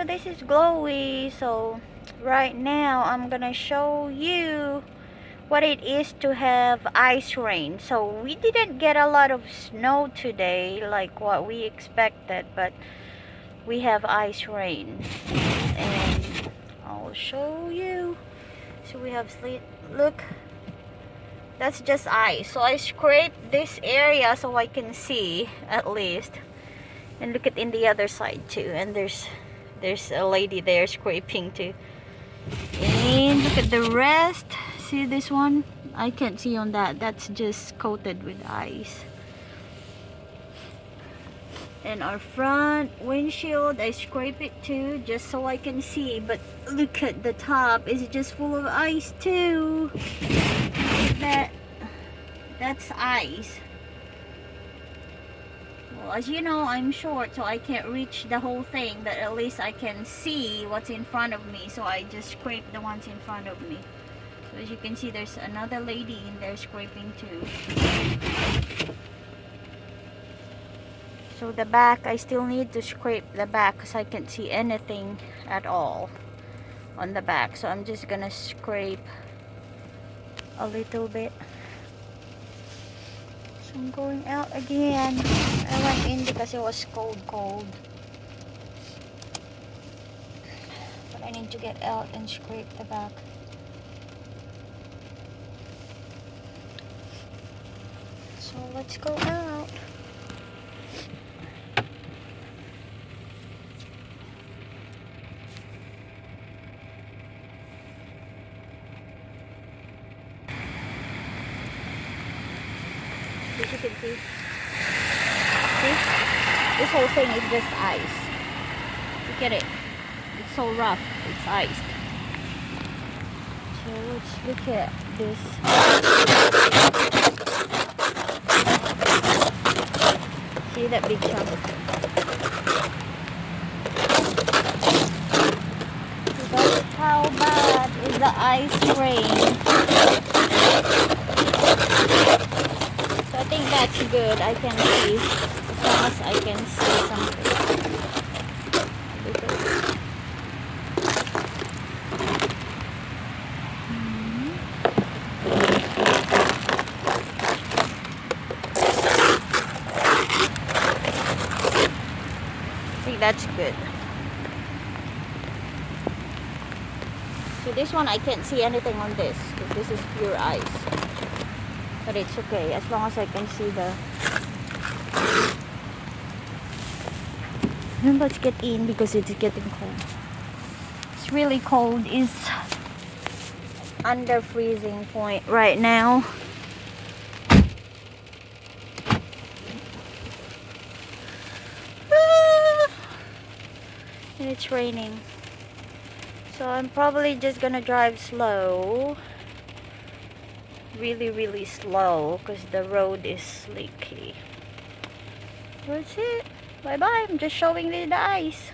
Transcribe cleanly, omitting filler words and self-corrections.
so this is Glowy. So right now I'm gonna show you what it is to have ice rain. So we didn't get a lot of snow today like what we expected, but we have ice rain, and I'll show you. So we have sleet. Look, that's just ice. So I scraped this area so I can see at least. And look at in the other side too, and there's a lady there scraping too. And look at the rest. See this one? I can't see on that. That's just coated with ice. And our front windshield, I scrape it too just so I can see. But look at the top, it's just full of ice too. That's ice. Well, as you know, I'm short, so I can't reach the whole thing, but at least I can see what's in front of me, so I just scrape the ones in front of me. So as you can see, there's another lady in there scraping too. So the back, I still need to scrape the back because I can't see anything at all on the back. So I'm just gonna scrape a little bit. So I'm going out again. I went in because it was cold. But I need to get out and scrape the back. So let's go out. As you can see, this whole thing is just ice. Look at it. It's so rough. It's iced. So let's look at this. See that big chunk? So that's how bad is the ice rain. So I think that's good. I can see, as long as I can see something. I think that's good. So this one I can't see anything on this because this is pure ice. But it's okay as long as I can see the. And let's get in because it's getting cold. It's really cold. It's under freezing point right now. And it's raining. So I'm probably just gonna drive slow. Really slow because the road is slicky. That's it. Bye bye. I'm just showing you the ice.